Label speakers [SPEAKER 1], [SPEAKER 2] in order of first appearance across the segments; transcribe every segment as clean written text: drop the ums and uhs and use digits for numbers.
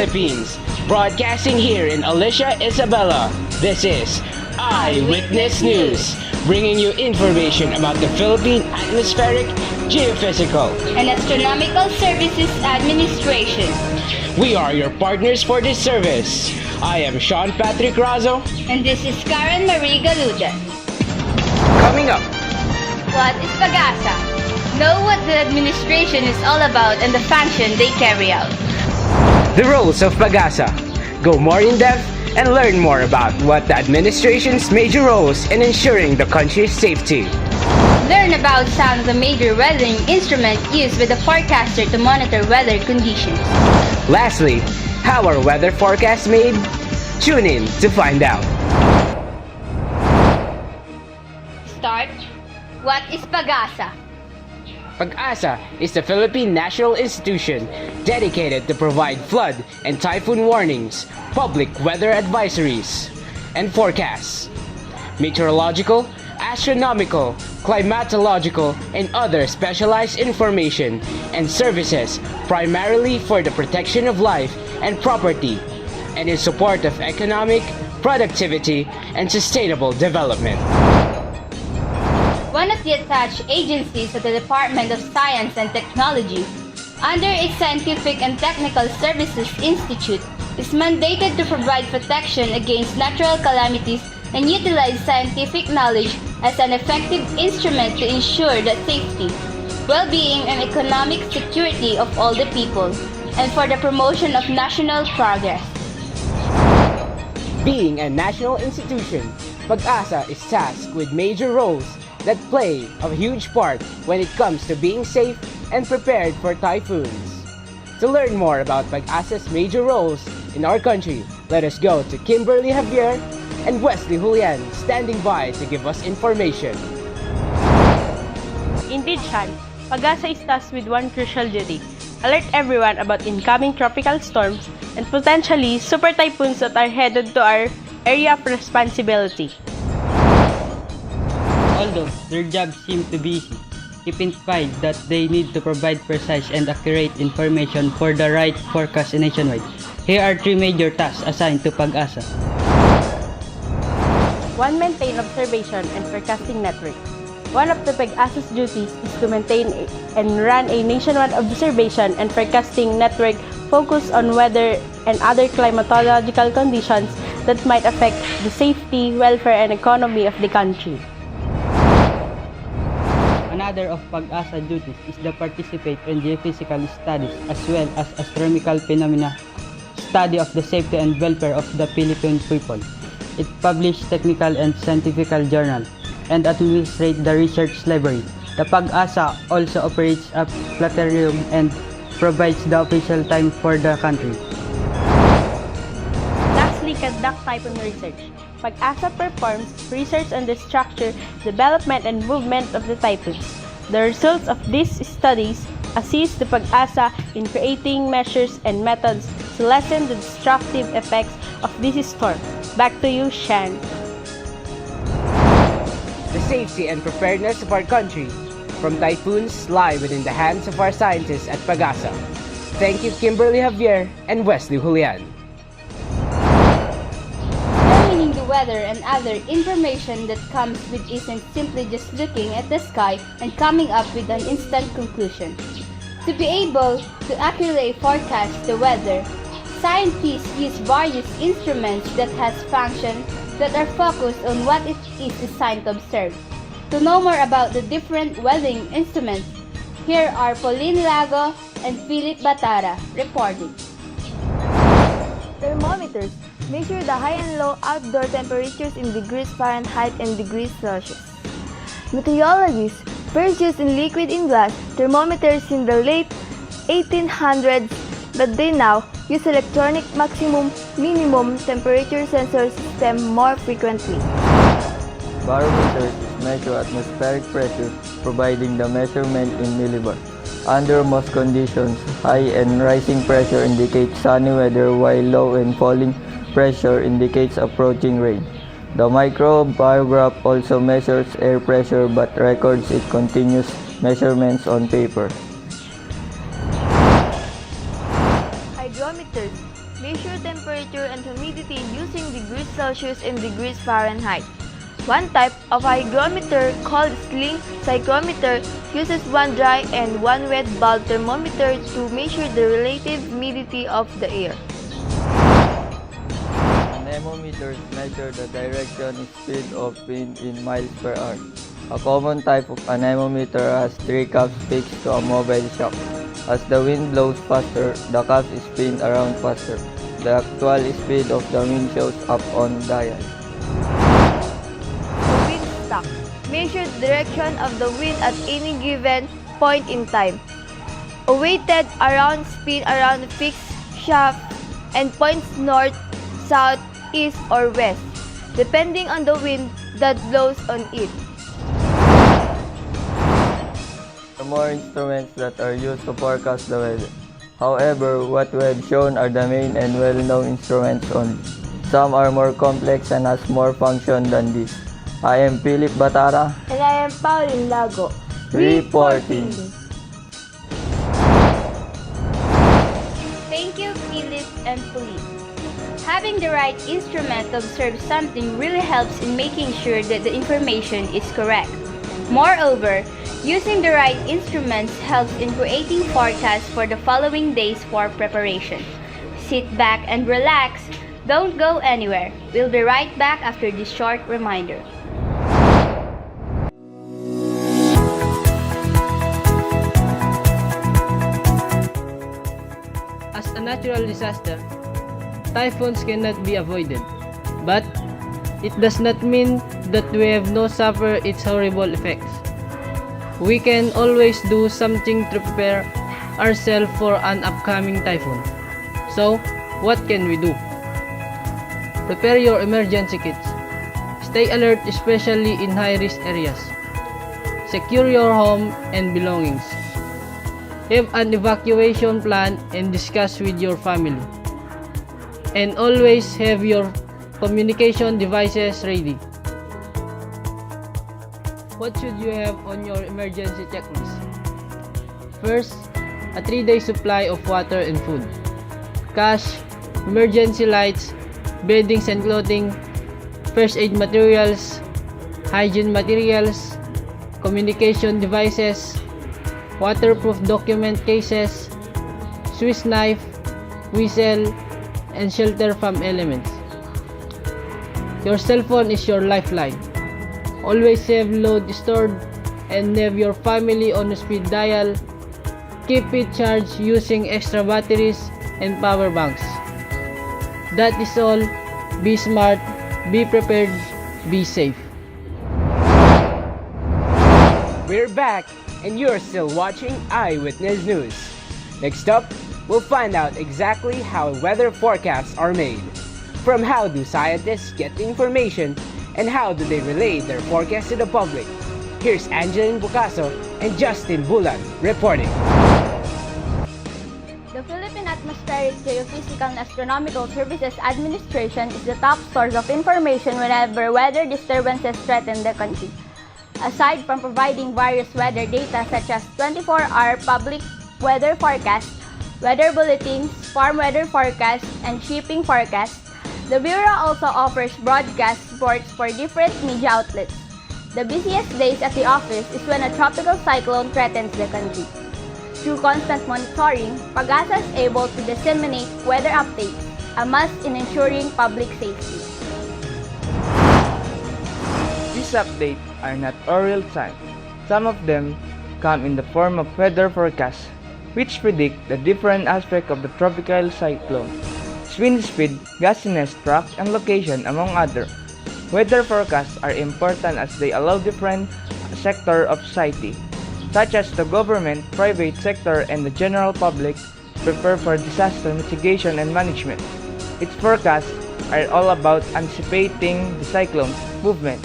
[SPEAKER 1] Philippines. Broadcasting here in Alicia, Isabela. This is Eyewitness News, bringing you information about the Philippine Atmospheric, Geophysical,
[SPEAKER 2] and Astronomical Services Administration.
[SPEAKER 1] We are your partners for this service. I am Sean Patrick Razo.
[SPEAKER 2] And this is Karen Marie Galuda.
[SPEAKER 1] Coming up,
[SPEAKER 2] What is PAGASA? Know what the administration is all about and the function they carry out.
[SPEAKER 1] the roles of PAGASA. Go more in depth and learn more about what the administration's major roles in ensuring the country's safety.
[SPEAKER 2] Learn about some of the major weathering instruments used by the forecaster to monitor weather conditions.
[SPEAKER 1] Lastly, how are weather forecasts made? Tune in to find out.
[SPEAKER 2] Start. What is PAGASA?
[SPEAKER 1] PAGASA is the Philippine National Institution dedicated to provide flood and typhoon warnings, public weather advisories, and forecasts, meteorological, astronomical, climatological, and other specialized information and services primarily for the protection of life and property and in support of economic, productivity, and sustainable development.
[SPEAKER 2] One of the attached agencies of the Department of Science and Technology, under its Scientific and Technical Services Institute, is mandated to provide protection against natural calamities and utilize scientific knowledge as an effective instrument to ensure the safety, well-being, and economic security of all the people, and for the promotion of national progress.
[SPEAKER 1] Being a national institution, PAGASA is tasked with major roles that play a huge part when it comes to being safe and prepared for typhoons. To learn more about PAGASA's major roles in our country, let us go to Kimberly Javier and Wesley Julian standing by to give us information.
[SPEAKER 3] Indeed, Sean, PAGASA is tasked with one crucial duty: alert everyone about incoming tropical storms and potentially super typhoons that are headed to our area of responsibility.
[SPEAKER 4] Although their jobs seem to be easy, keep in mind that they need to provide precise and accurate information for the right forecast nationwide. Here are three major tasks assigned to PAGASA.
[SPEAKER 3] 1. Maintain observation and forecasting network. One of the PAGASA's duties is to maintain and run a nationwide observation and forecasting network focused on weather and other climatological conditions that might affect the safety, welfare, and economy of the country.
[SPEAKER 4] Another of PAGASA duties is to participate in geophysical studies as well as astronomical phenomena, study of the safety and welfare of the Philippine people. It publishes technical and scientific journals and administrates the research library. The PAGASA also operates a planetarium and provides the official time for the country.
[SPEAKER 3] Lastly, conduct typhoon research. PAGASA performs research on the structure, development, and movement of the typhoons. The results of these studies assist the PAGASA in creating measures and methods to lessen the destructive effects of this storm. Back to you, Shan.
[SPEAKER 1] The safety and preparedness of our country from typhoons lie within the hands of our scientists at PAGASA. Thank you, Kimberly Javier and Wesley Julian.
[SPEAKER 2] Determining the weather and other information that comes with isn't simply just looking at the sky and coming up with an instant conclusion. To be able to accurately forecast the weather, scientists use various instruments that has functions that are focused on what it is designed to observe. To know more about the different weathering instruments, here are Pauline Lago and Philip Batara reporting.
[SPEAKER 5] Thermometers measure the high and low outdoor temperatures in degrees Fahrenheit and degrees Celsius. Meteorologists first used in liquid in glass thermometers in the late 1800s, but they now use electronic minimum temperature sensor system more frequently.
[SPEAKER 6] Barometers measure atmospheric pressure, providing the measurement in millibar. Under most conditions, high and rising pressure indicates sunny weather, while low and falling pressure indicates approaching rain. The microbiograph also measures air pressure but records its continuous measurements on paper.
[SPEAKER 5] Hygrometers Measure temperature and humidity using degrees Celsius and degrees Fahrenheit. One type of hygrometer called sling psychrometer uses one dry and one wet bulb thermometer to measure the relative humidity of the air.
[SPEAKER 6] Anemometers measure the direction and speed of wind in miles per hour. A common type of anemometer has three caps fixed to a mobile shaft. As the wind blows faster, the caps spin around faster. The actual speed of the wind shows up on dial.
[SPEAKER 5] Wind stack measures the direction of the wind at any given point in time. A weighted around spin around a fixed shaft and points north, south, east, or west, depending on the wind that blows on it.
[SPEAKER 6] There are more instruments that are used to forecast the weather. However, what we have shown are the main and well-known instruments only. Some are more complex and has more function than this. I am Philip Batara.
[SPEAKER 5] And I am Pauline Lago.
[SPEAKER 6] Reporting.
[SPEAKER 2] Thank you, Philip and Philippe. Having the right instrument to observe something really helps in making sure that the information is correct. Moreover, using the right instruments helps in creating forecasts for the following days for preparation. Sit back and relax. Don't go anywhere. We'll be right back after this short reminder.
[SPEAKER 4] As a natural disaster, typhoons cannot be avoided, but it does not mean that we have no suffer its horrible effects. We can always do something to prepare ourselves for an upcoming typhoon. So, what can we do? Prepare your emergency kits. Stay alert, especially in high-risk areas. Secure your home and belongings. Have an evacuation plan and discuss with your family. And always have your communication devices ready. What should you have on your emergency checklist? First, a 3-day supply of water and food. Cash, emergency lights, beddings and clothing, first aid materials, hygiene materials, communication devices, waterproof document cases, Swiss knife, whistle, and shelter from elements. Your cell phone is your lifeline. Always have load stored and have your family on speed dial. Keep it charged using extra batteries and power banks. That is all. Be smart, be prepared, be safe.
[SPEAKER 1] We're back, and you're still watching Eyewitness News. Next up, we'll find out exactly how weather forecasts are made. From how do scientists get the information, and how do they relay their forecast to the public? Here's Angeline Bucaso and Justin Bulan reporting.
[SPEAKER 2] The Philippine Atmospheric, Geophysical and Astronomical Services Administration is the top source of information whenever weather disturbances threaten the country. Aside from providing various weather data such as 24-hour public weather forecasts, weather bulletins, farm weather forecasts, and shipping forecasts, the Bureau also offers broadcast reports for different media outlets. The busiest days at the office is when a tropical cyclone threatens the country. Through constant monitoring, PAGASA is able to disseminate weather updates, a must in ensuring public safety.
[SPEAKER 7] These updates are not all real time. Some of them come in the form of weather forecasts, which predict the different aspects of the tropical cyclone. Wind speed, gasiness, track, and location, among others. Weather forecasts are important as they allow different sectors of society, such as the government, private sector, and the general public, prepare for disaster mitigation and management. Its forecasts are all about anticipating the cyclone's movement.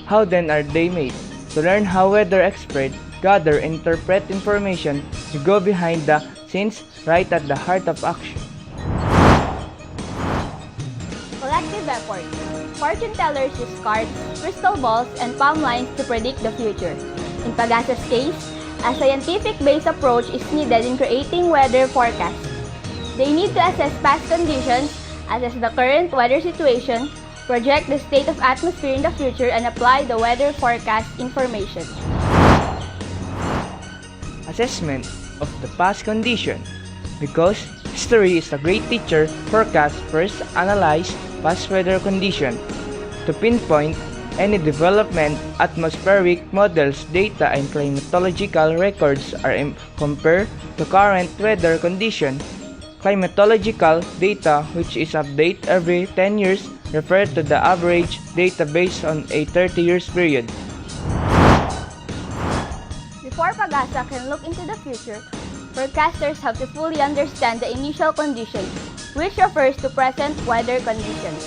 [SPEAKER 7] How then are they made? To learn how weather experts gather and interpret information, you go behind the scenes right at the heart of action.
[SPEAKER 2] Collective effort. Fortune tellers use cards, crystal balls, and palm lines to predict the future. In PAGASA's case, a scientific-based approach is needed in creating weather forecasts.
[SPEAKER 3] They need to assess past conditions, assess the current weather situation, project the state of atmosphere in the future, and apply the weather forecast information.
[SPEAKER 7] Assessment of the past condition. Because history is a great teacher, forecast first analyze past weather condition. To pinpoint any development, atmospheric models, data, and climatological records are compared to current weather condition. Climatological data, which is updated every 10 years, refer to the average data based on a 30 years period.
[SPEAKER 3] Before PAGASA can look into the future, forecasters have to fully understand the initial conditions, which refers to present weather conditions.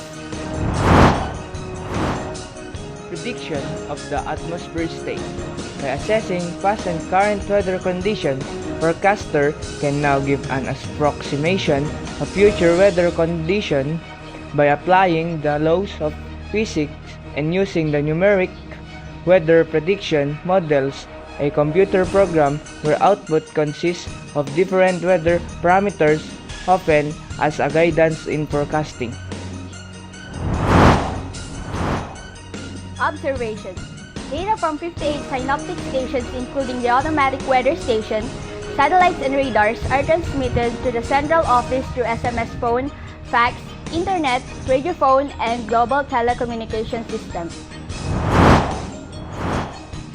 [SPEAKER 7] Prediction of the atmosphere state. By assessing past and current weather conditions, forecaster can now give an approximation of future weather condition by applying the laws of physics and using the numeric weather prediction models, a computer program where output consists of different weather parameters, often as a guidance in forecasting.
[SPEAKER 3] Observation. Data from 58 synoptic stations, including the automatic weather station, satellites, and radars, are transmitted to the central office through SMS phone, fax, internet, radiophone, and global telecommunication system.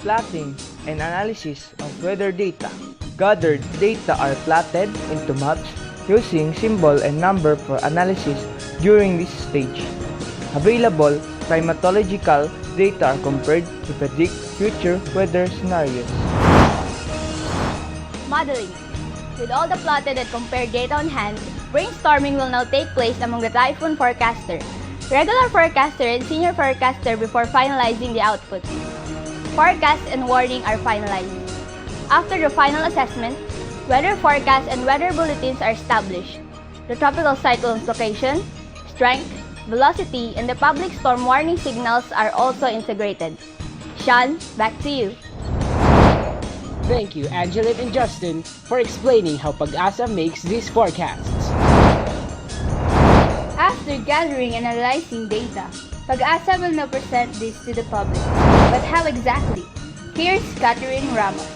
[SPEAKER 7] Plotting and analysis of weather data. Gathered data are plotted into maps using symbol and number for analysis during this stage. Available climatological data are compared to predict future weather scenarios.
[SPEAKER 3] Modeling. With all the plotted and compared data on hand, brainstorming will now take place among the typhoon forecaster, regular forecaster, and senior forecaster before finalizing the output. Forecast and warning are finalized. After the final assessment, weather forecasts and weather bulletins are established. The tropical cyclone's location, strength, velocity, and the public storm warning signals are also integrated. Sean, back to you.
[SPEAKER 1] Thank you, Angeline and Justin, for explaining how PAGASA makes these forecasts.
[SPEAKER 2] After gathering and analyzing data, PAGASA will now present this to the public. But how exactly? Here's Catherine Ramos.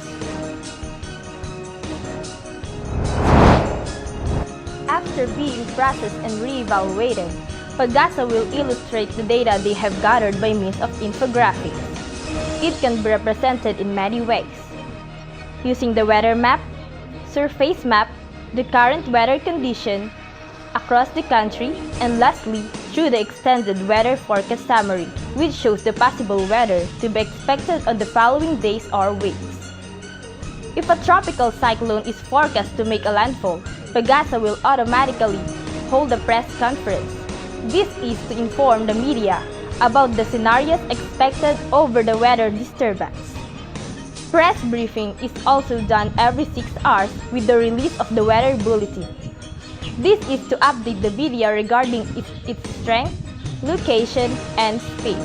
[SPEAKER 3] After being processed and re-evaluated, PAGASA will illustrate the data they have gathered by means of infographics. It can be represented in many ways. Using the weather map, surface map, the current weather condition across the country, and lastly, through the extended weather forecast summary, which shows the possible weather to be expected on the following days or weeks. If a tropical cyclone is forecast to make a landfall, PAGASA will automatically hold a press conference. This is to inform the media about the scenarios expected over the weather disturbance. Press briefing is also done every 6 hours with the release of the weather bulletin. This is to update the media regarding its strength, location, and speed.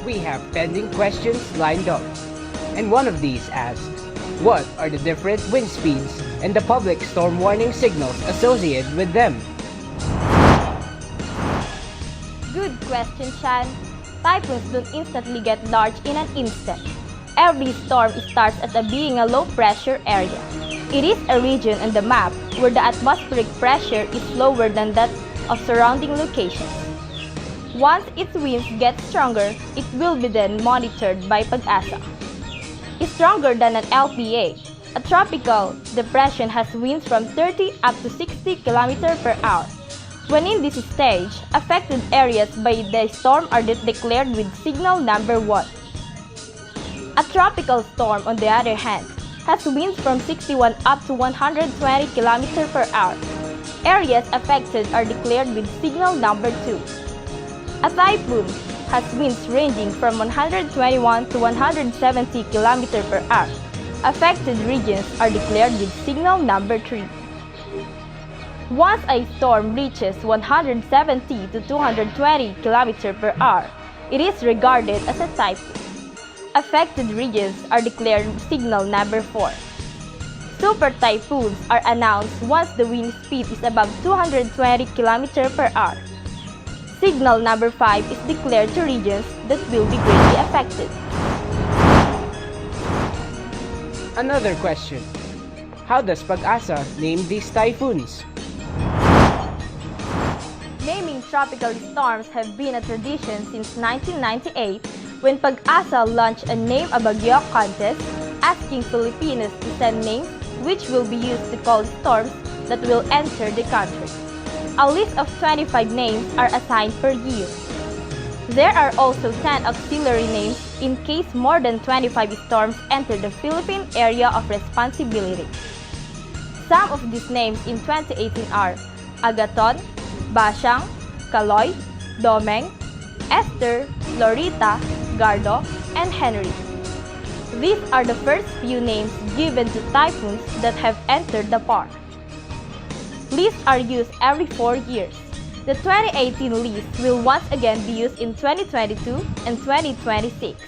[SPEAKER 1] We have pending questions lined up, and one of these asks, what are the different wind speeds and the public storm warning signals associated with them?
[SPEAKER 3] Good question, Shan. Typhoons don't instantly get large in an instant. Every storm starts at being a low-pressure area. It is a region on the map where the atmospheric pressure is lower than that of surrounding locations. Once its winds get stronger, it will be then monitored by PAGASA. Stronger than an LPA, a tropical depression has winds from 30 up to 60 km per hour. When in this stage, affected areas by the storm are declared with signal number 1. A tropical storm, on the other hand, has winds from 61 up to 120 km per hour. Areas affected are declared with signal number 2. A typhoon has winds ranging from 121 to 170 km per hour. Affected regions are declared with signal number 3. Once a storm reaches 170 to 220 km per hour, it is regarded as a typhoon. Affected regions are declared signal number 4. Super typhoons are announced once the wind speed is above 220 km per hour. Signal number 5 is declared to regions that will be greatly affected.
[SPEAKER 1] Another question. How does PAGASA name these typhoons?
[SPEAKER 3] Naming tropical storms have been a tradition since 1998 when PAGASA launched a Name a Bagyo contest asking Filipinos to send names which will be used to call storms that will enter the country. A list of 25 names are assigned per year. There are also 10 auxiliary names in case more than 25 storms enter the Philippine area of responsibility. Some of these names in 2018 are Agaton, Basyang, Kaloy, Domeng, Esther, Lorita, Gardo, and Henry. These are the first few names given to typhoons that have entered the park. Lists are used every 4 years. The 2018 list will once again be used in 2022 and 2026.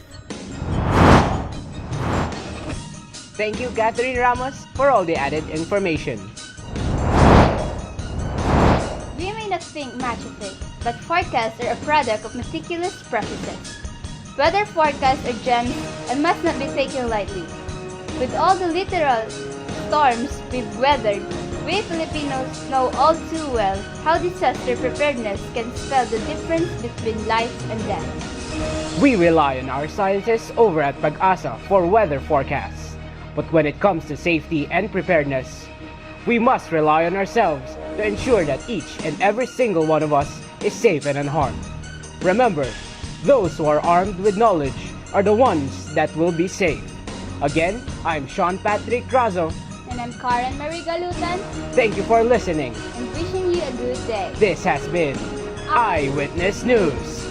[SPEAKER 1] Thank you, Catherine Ramos, for all the added information.
[SPEAKER 2] We may not think much of it, but forecasts are a product of meticulous processes. Weather forecasts are gems and must not be taken lightly. With all the literal storms we've weathered, we Filipinos know all too well how disaster preparedness can spell the difference between life and death.
[SPEAKER 1] We rely on our scientists over at PAGASA for weather forecasts. But when it comes to safety and preparedness, we must rely on ourselves to ensure that each and every single one of us is safe and unharmed. Remember, those who are armed with knowledge are the ones that will be safe. Again, I'm Sean Patrick Razo.
[SPEAKER 2] And I'm Karen Marie Galutan,
[SPEAKER 1] Thank you for listening.
[SPEAKER 2] and wishing you a good day.
[SPEAKER 1] This has been Eyewitness News.